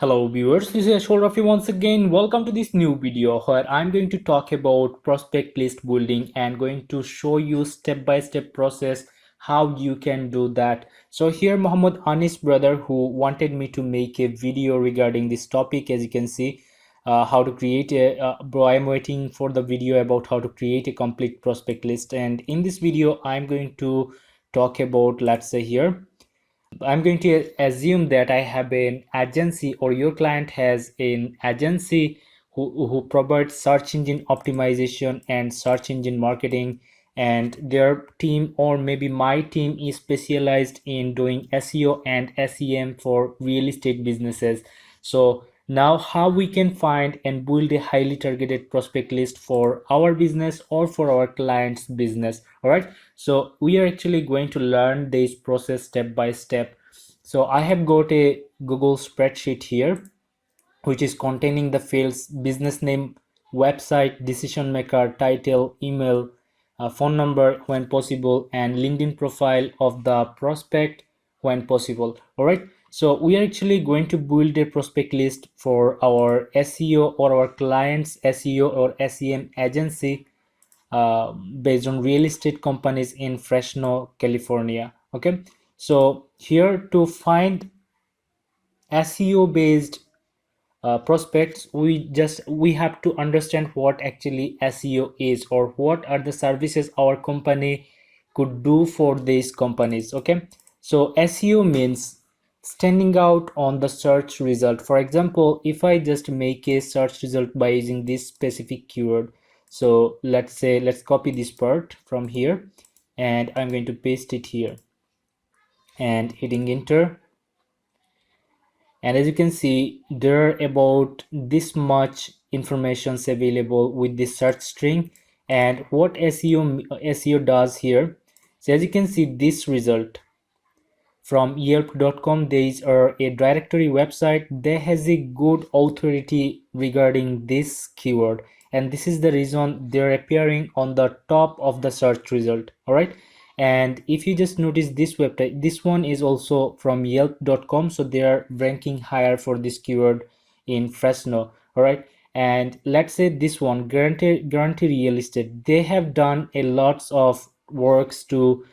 Hello viewers, this is Ashol Rafi once again. Welcome to this new video where I'm going to talk about prospect list building and going to show you step-by-step process how you can do that. So here Muhammad Anis brother who wanted me to make a video regarding this topic. As you can see, how to create a bro, I'm waiting for the video about how to create a complete prospect list, and in this video I'm going to talk about, let's say here, I'm going to assume that I have an agency or your client has an agency who provides search engine optimization and search engine marketing, and their team or maybe my team is specialized in doing SEO and SEM for real estate businesses. So now how we can find and build a highly targeted prospect list for our business or for our client's business. All right, so we are actually going to learn this process step by step. So I have got a Google spreadsheet here which is containing the fields business name, website, decision maker, title, email, phone number when possible, and LinkedIn profile of the prospect when possible. All right, so we are actually going to build a prospect list for our SEO or our client's SEO or SEM agency based on real estate companies in Fresno, California. Okay, so here to find SEO based prospects, we have to understand what actually SEO is, or what are the services our company could do for these companies. Okay, so SEO means standing out on the search result. For example, if I just make a search result by using this specific keyword, so let's say let's copy this part from here and I'm going to paste it here and hitting enter. And as you can see, there are about this much informations available with this search string. And what SEO does here, so as you can see this result from yelp.com, these are a directory website that has a good authority regarding this keyword, and this is the reason they're appearing on the top of the search result. All right, and if you just notice this website, this one is also from yelp.com, so they are ranking higher for this keyword in Fresno. All right, and let's say this one, guarantee real estate, they have done a lots of works to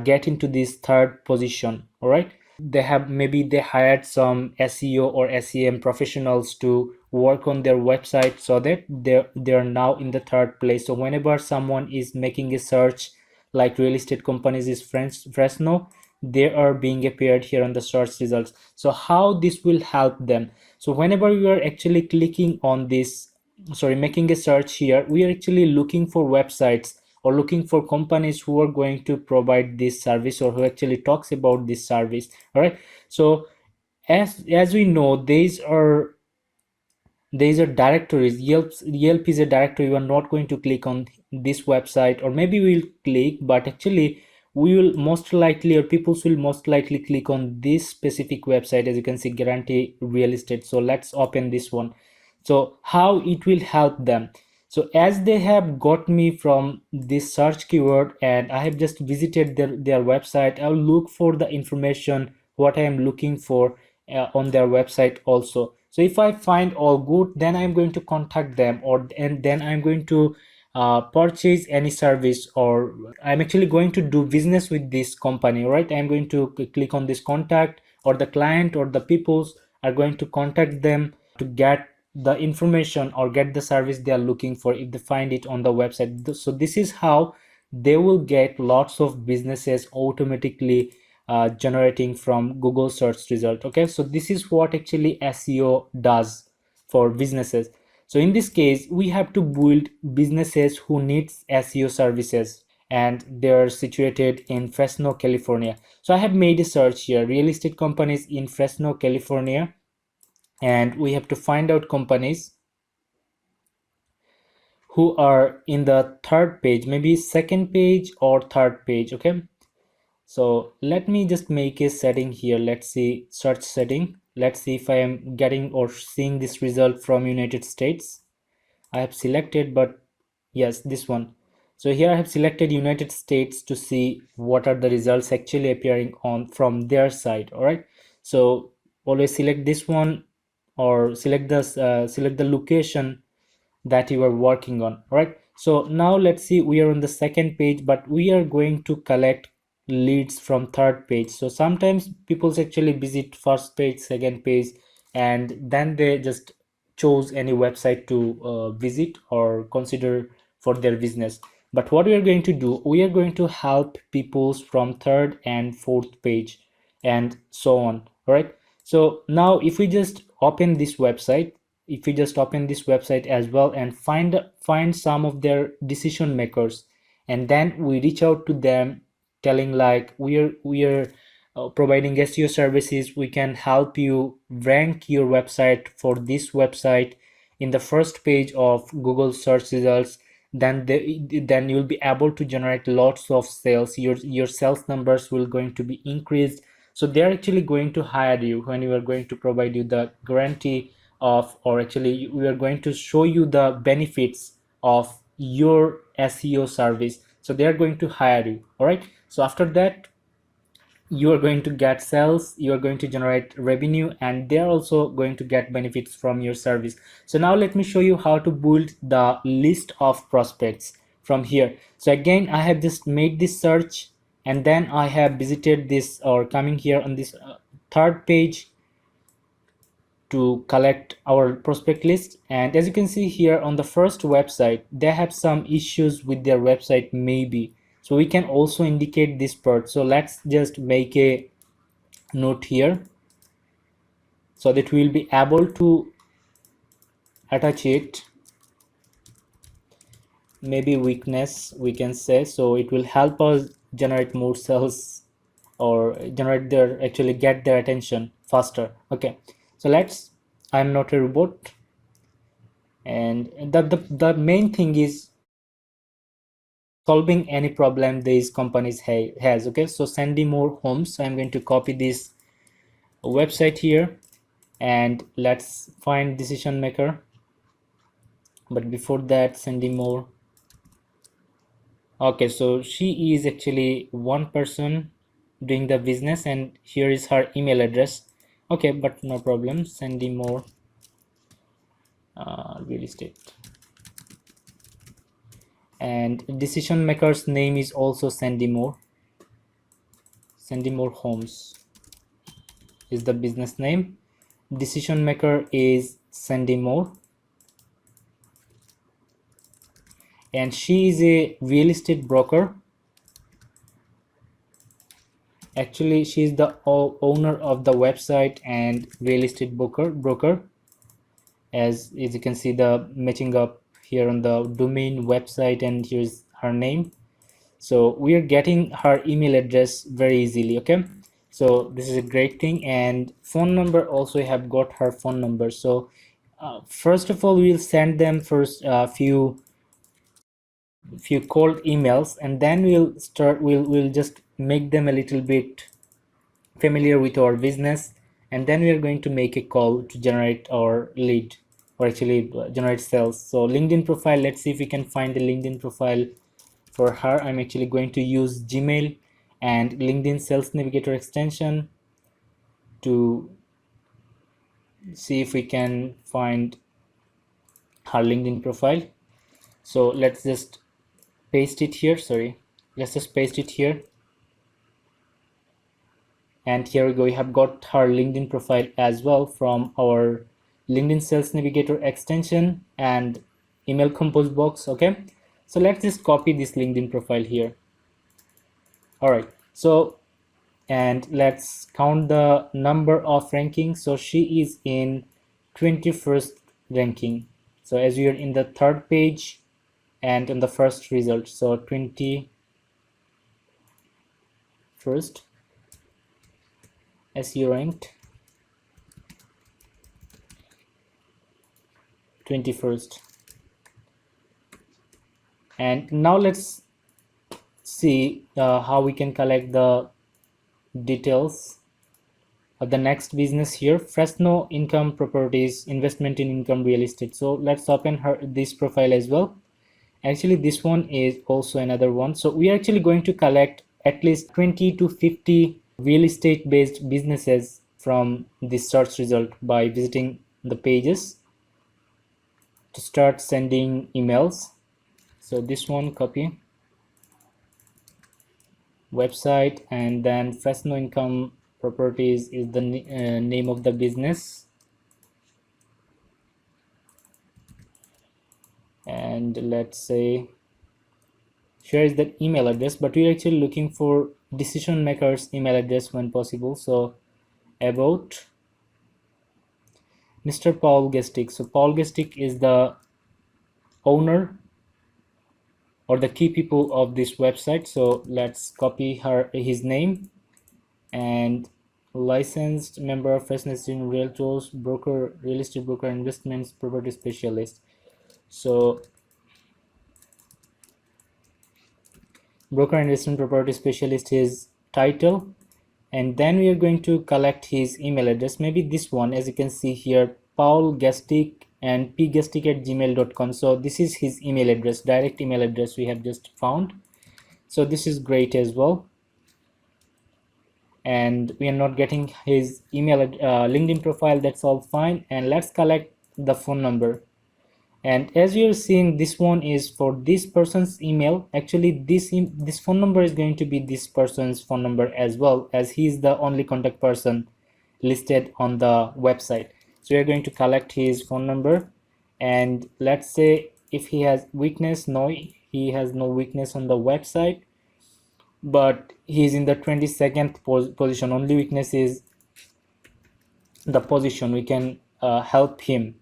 get into this third position. All right, they have, maybe they hired some SEO or SEM professionals to work on their website so that they're now in the third place. So whenever someone is making a search like real estate companies is Fresno, they are being appeared here on the search results. So how this will help them, so whenever you are actually clicking on this, sorry, making a search here, we are actually looking for websites or looking for companies who are going to provide this service or who actually talks about this service. All right, so as we know, these are directories. Yelp is a directory. You are not going to click on this website, or maybe we'll click, but actually we will most likely, or people will most likely click on this specific website. As you can see, guarantee real estate. So let's open this one. So how it will help them, so as they have got me from this search keyword and I have just visited their website, I'll look for the information what I am looking for on their website also. So if I find all good, then I'm going to contact them, and then I'm going to purchase any service, or I'm actually going to do business with this company. Right, I'm going to click on this contact, or the client or the peoples are going to contact them to get the information or get the service they are looking for if they find it on the website. So this is how they will get lots of businesses automatically generating from Google search result. Okay, so this is what actually SEO does for businesses. So in this case, we have to build businesses who needs SEO services, and they're situated in Fresno, California. So I have made a search here, real estate companies in Fresno, California, and we have to find out companies who are in the third page, maybe second page or third page. Okay, so let me just make a setting here. Let's see, search setting. Let's see if I am getting or seeing this result from United States. I have selected, but yes, this one. So here I have selected United States to see what are the results actually appearing on from their side. All right, so always select this one or select the location that you are working on. Right, so now let's see, we are on the second page, but we are going to collect leads from third page. So sometimes people actually visit first page, second page, and then they just chose any website to visit or consider for their business. But what we are going to do, we are going to help people from third and fourth page and so on. All right, so now if we just open this website, if we just open this website as well and find some of their decision makers, and then we reach out to them telling like we are providing SEO services, we can help you rank your website for this website in the first page of Google search results. Then you'll be able to generate lots of sales, your sales numbers will going to be increased. So they're actually going to hire you when we are going to provide you the guarantee of, or actually we are going to show you the benefits of your SEO service. So they are going to hire you. All right, so after that you are going to get sales, you are going to generate revenue, and they're also going to get benefits from your service. So now let me show you how to build the list of prospects from here. So again, I have just made this search, and then I have visited this, or coming here on this third page to collect our prospect list. And as you can see here on the first website, they have some issues with their website maybe, so we can also indicate this part. So let's just make a note here so that we will be able to attach it, maybe weakness we can say, so it will help us generate more sales or generate their, actually get their attention faster. Okay, so let's, I'm not a robot, and the main thing is solving any problem these companies has. Okay, so Sandy Moore Homes, I'm going to copy this website here, and let's find decision maker. But before that, Sandy Moore, okay, so she is actually one person doing the business, and here is her email address. Okay, but no problem, Sandy Moore real estate, and decision maker's name is also Sandy Moore. Sandy Moore Homes is the business name, decision maker is Sandy Moore, and she is a real estate broker. Actually, she is the owner of the website and real estate broker. As you can see, the matching up here on the domain website, and here's her name. So we are getting her email address very easily. Okay, so this is a great thing. And phone number also, we have got her phone number. So first of all, we'll send them first a few cold emails, and then we'll just make them a little bit familiar with our business, and then we are going to make a call to generate our lead, or actually generate sales. So LinkedIn profile, let's see if we can find the LinkedIn profile for her. I'm actually going to use Gmail and LinkedIn Sales Navigator extension to see if we can find her LinkedIn profile. So let's just paste it here. Sorry, let's just paste it here. And here we go, we have got her LinkedIn profile as well from our LinkedIn Sales Navigator extension and email compose box. Okay, so let's just copy this LinkedIn profile here. All right, so, and let's count the number of rankings. So she is in 21st ranking. So as we are in the third page and in the first result, so 21st SEO ranked 21st. And now let's see how we can collect the details of the next business here, Fresno Income Properties, investment in income real estate. So let's open this profile as well. Actually, this one is also another one. So we are actually going to collect at least 20 to 50 real estate based businesses from this search result by visiting the pages to start sending emails. So this one, copy website, and then Fresno Income Properties is the name of the business, and let's say here is the email address, but we're actually looking for decision makers email address when possible. So about Mr. Paul Gestick. So Paul Gestick is the owner or the key people of this website. So let's copy his name, and licensed member of Fresno Realtors, broker, real estate broker, investments, property specialist. So broker, investment, property specialist, his title, and then we are going to collect his email address, maybe this one, as you can see here, Paul Gastic and pgastic@gmail.com. so this is his email address, direct email address we have just found. So this is great as well, and we are not getting his email LinkedIn profile. That's all fine, and let's collect the phone number. And as you're seeing, this one is for this person's email. Actually this phone number is going to be this person's phone number as well, as he is the only contact person listed on the website. So we're going to collect his phone number, and let's say if he has weakness. No, he has no weakness on the website, but he's in the 22nd position. Only weakness is the position. We can help him,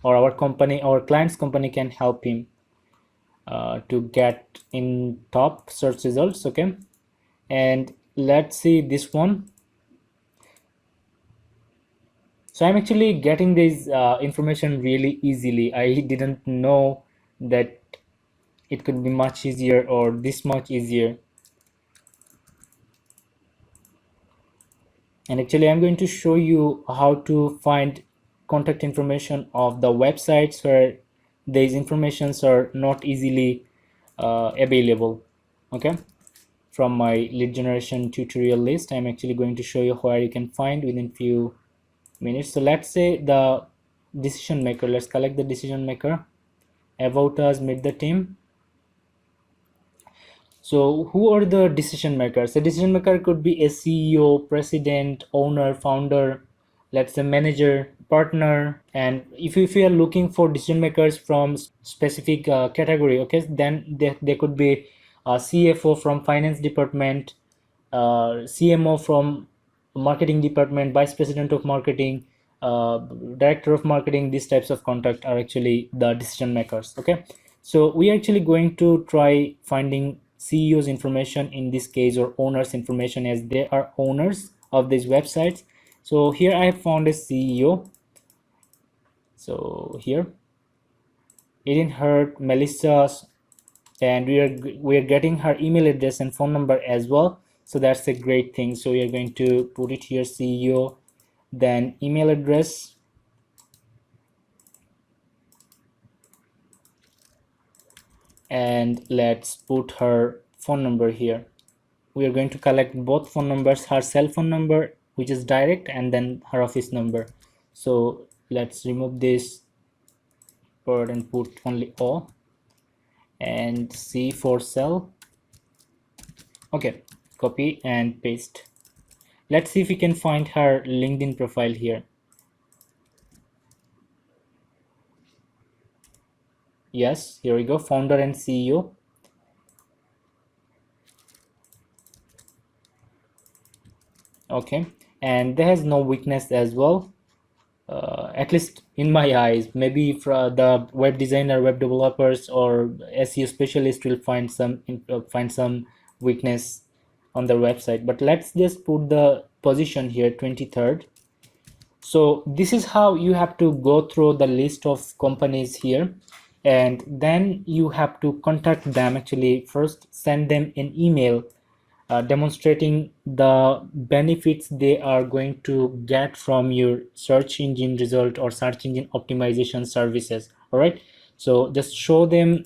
or our company, our client's company can help him to get in top search results. Okay, and let's see this one. So I'm actually getting this information really easily. I didn't know that it could be much easier or this much easier. And actually I'm going to show you how to find contact information of the websites where these informations are not easily available. Okay, from my lead generation tutorial list, I'm actually going to show you where you can find within few minutes. So let's say the decision maker, let's collect the decision maker, about us, meet the team. So who are the decision makers? The decision maker could be a CEO, president, owner, founder, let's say manager, partner. And if you are looking for decision makers from specific category, okay, then they could be CFO from finance department, CMO from marketing department, vice president of marketing, director of marketing. These types of contact are actually the decision makers. Okay, so we are actually going to try finding CEO's information in this case, or owners information, as they are owners of these websites. So here I have found a CEO. So here Eden Hurt, Melissa, and we are getting her email address and phone number as well. So that's a great thing. So we are going to put it here, CEO, then email address, and let's put her phone number here. We are going to collect both phone numbers, her cell phone number, which is direct, and then her office number. So let's remove this word and put only O, and C for cell. Okay, copy and paste. Let's see if we can find her LinkedIn profile here. Yes, here we go, founder and CEO. Okay, and there has no weakness as well, at least in my eyes. Maybe for the web designer, web developers, or SEO specialist will find some weakness on their website. But let's just put the position here, 23rd. So this is how you have to go through the list of companies here, and then you have to contact them. Actually, first send them an email demonstrating the benefits they are going to get from your search engine result or search engine optimization services. All right, so just show them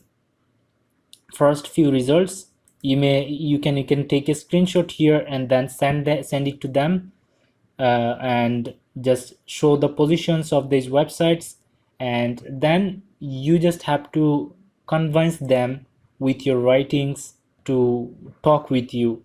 first few results. You can take a screenshot here and then send it to them, and just show the positions of these websites, and then you just have to convince them with your writings to talk with you,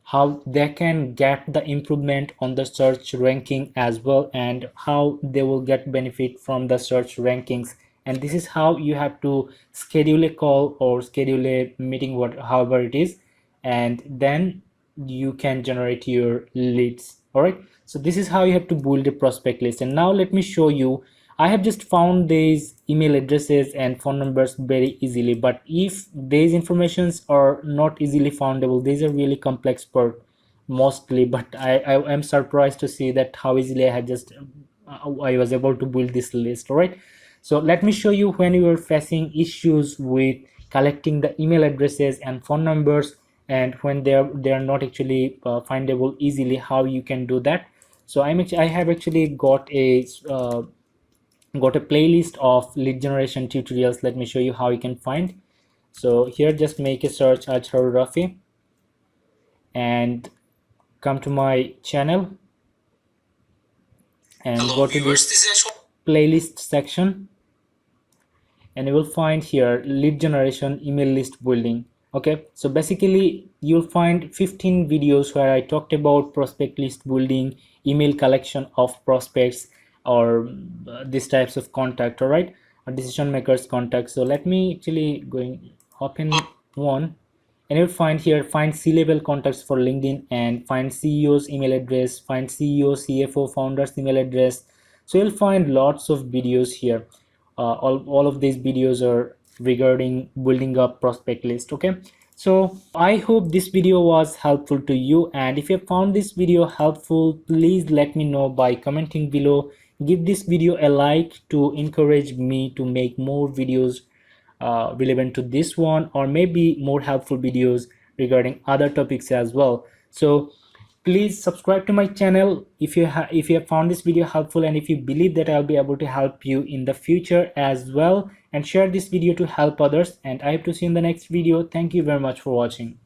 how they can get the improvement on the search ranking as well, and how they will get benefit from the search rankings. And this is how you have to schedule a call or schedule a meeting, what however it is, and then you can generate your leads. All right, so this is how you have to build a prospect list. And now let me show you. I have just found these email addresses and phone numbers very easily, but if these informations are not easily foundable, these are really complex part mostly, but I am surprised to see that how easily I was able to build this list. All right, so let me show you when you are facing issues with collecting the email addresses and phone numbers, and when they are not actually findable easily, how you can do that. So I have actually got a playlist of lead generation tutorials. Let me show you how you can find. So here, just make a search Ajhar Rafi and come to my channel and go to this playlist section, and you will find here lead generation email list building. Okay, so basically you'll find 15 videos where I talked about prospect list building, email collection of prospects, or these types of contact. All right, or decision makers contact. So let me actually going open one, and you'll find here, find C-level contacts for LinkedIn, and find CEO's email address, find CEO, CFO, founders email address. So you'll find lots of videos here. All of these videos are regarding building up prospect list. Okay, so I hope this video was helpful to you, and if you found this video helpful, please let me know by commenting below. Give this video a like to encourage me to make more videos relevant to this one, or maybe more helpful videos regarding other topics as well. So please subscribe to my channel if you have found this video helpful, and if you believe that I'll be able to help you in the future as well, and share this video to help others. And I hope to see you in the next video. Thank you very much for watching.